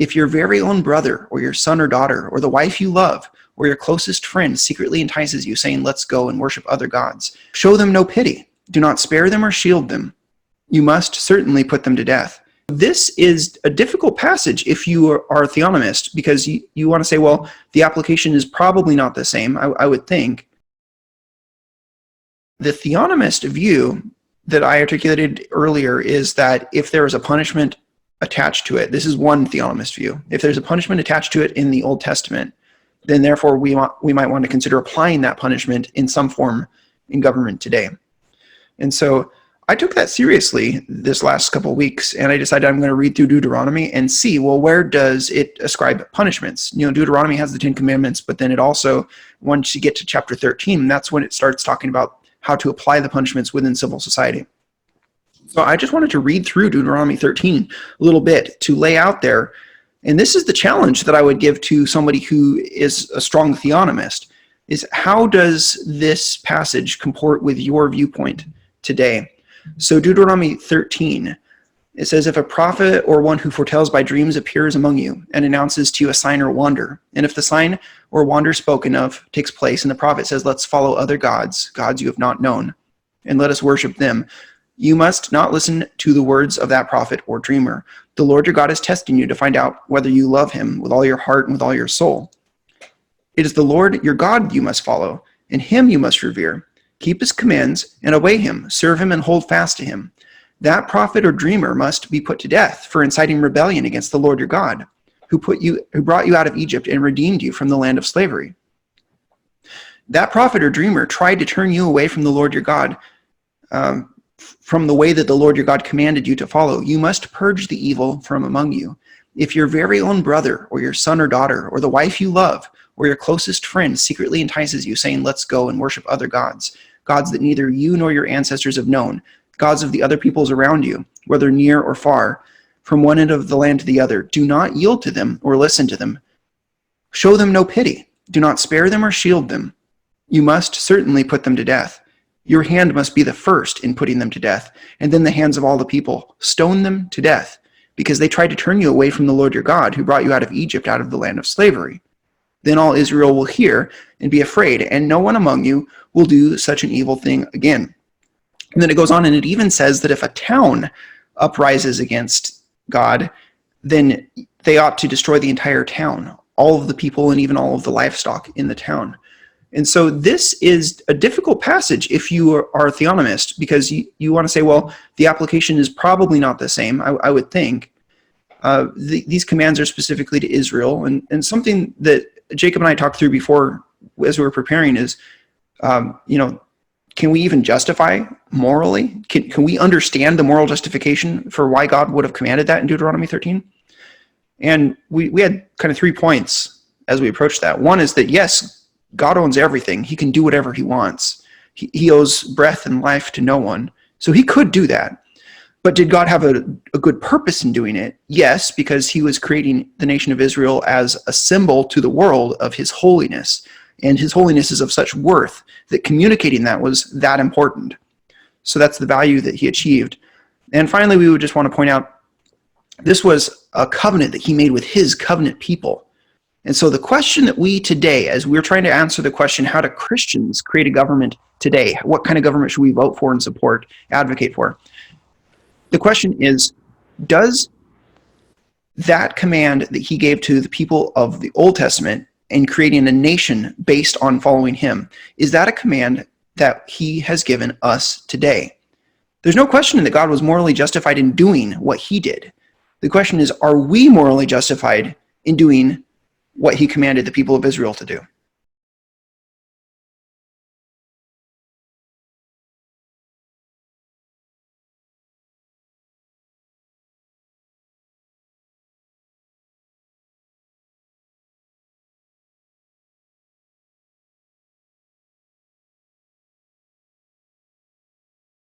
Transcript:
If your very own brother or your son or daughter or the wife you love or your closest friend secretly entices you, saying, let's go and worship other gods, show them no pity. Do not spare them or shield them. You must certainly put them to death. This is a difficult passage if you are a theonomist, because you want to say, well, the application is probably not the same, I would think. The theonomist view that I articulated earlier is that if there is a punishment attached to it, this is one theonomist view. If there's a punishment attached to it in the Old Testament, then therefore we might want to consider applying that punishment in some form in government today. And so I took that seriously this last couple of weeks, and I decided I'm going to read through Deuteronomy and see, well, where does it ascribe punishments? You know, Deuteronomy has the 10 Commandments, but then it also, once you get to chapter 13, that's when it starts talking about how to apply the punishments within civil society. So I just wanted to read through Deuteronomy 13 a little bit to lay out there, and this is the challenge that I would give to somebody who is a strong theonomist, is how does this passage comport with your viewpoint today? So Deuteronomy 13, it says, if a prophet or one who foretells by dreams appears among you and announces to you a sign or wonder, and if the sign or wonder spoken of takes place and the prophet says, let's follow other gods, gods you have not known, and let us worship them, you must not listen to the words of that prophet or dreamer. The Lord your God is testing you to find out whether you love him with all your heart and with all your soul. It is the Lord your God you must follow, and him you must revere. Keep his commands and obey him, serve him and hold fast to him. That prophet or dreamer must be put to death for inciting rebellion against the Lord your God, who brought you out of Egypt and redeemed you from the land of slavery. That prophet or dreamer tried to turn you away from the Lord your God, from the way that the Lord your God commanded you to follow. You must purge the evil from among you. If your very own brother or your son or daughter or the wife you love or your closest friend secretly entices you, saying, let's go and worship other gods, gods that neither you nor your ancestors have known, gods of the other peoples around you, whether near or far, from one end of the land to the other, do not yield to them or listen to them. Show them no pity. Do not spare them or shield them. You must certainly put them to death. Your hand must be the first in putting them to death, and then the hands of all the people. Stone them to death, because they tried to turn you away from the Lord your God, who brought you out of Egypt, out of the land of slavery. Then all Israel will hear and be afraid, and no one among you will do such an evil thing again. And then it goes on, and it even says that if a town uprises against God, then they ought to destroy the entire town, all of the people and even all of the livestock in the town. And so this is a difficult passage if you are a theonomist, because you want to say, well, the application is probably not the same, I would think. These commands are specifically to Israel, and something that Jacob and I talked through before as we were preparing is, can we even justify morally? Can we understand the moral justification for why God would have commanded that in Deuteronomy 13? And we had kind of 3 points as we approached that. One is that, yes, God owns everything. He can do whatever he wants. He owes breath and life to no one. So he could do that. But did God have a good purpose in doing it? Yes, because he was creating the nation of Israel as a symbol to the world of his holiness. And his holiness is of such worth that communicating that was that important. So that's the value that he achieved. And finally, we would just want to point out, this was a covenant that he made with his covenant people. And so the question that we today, as we're trying to answer the question, how do Christians create a government today? What kind of government should we vote for and support, advocate for? The question is, does that command that he gave to the people of the Old Testament in creating a nation based on following him, is that a command that he has given us today? There's no question that God was morally justified in doing what he did. The question is, are we morally justified in doing what he commanded the people of Israel to do?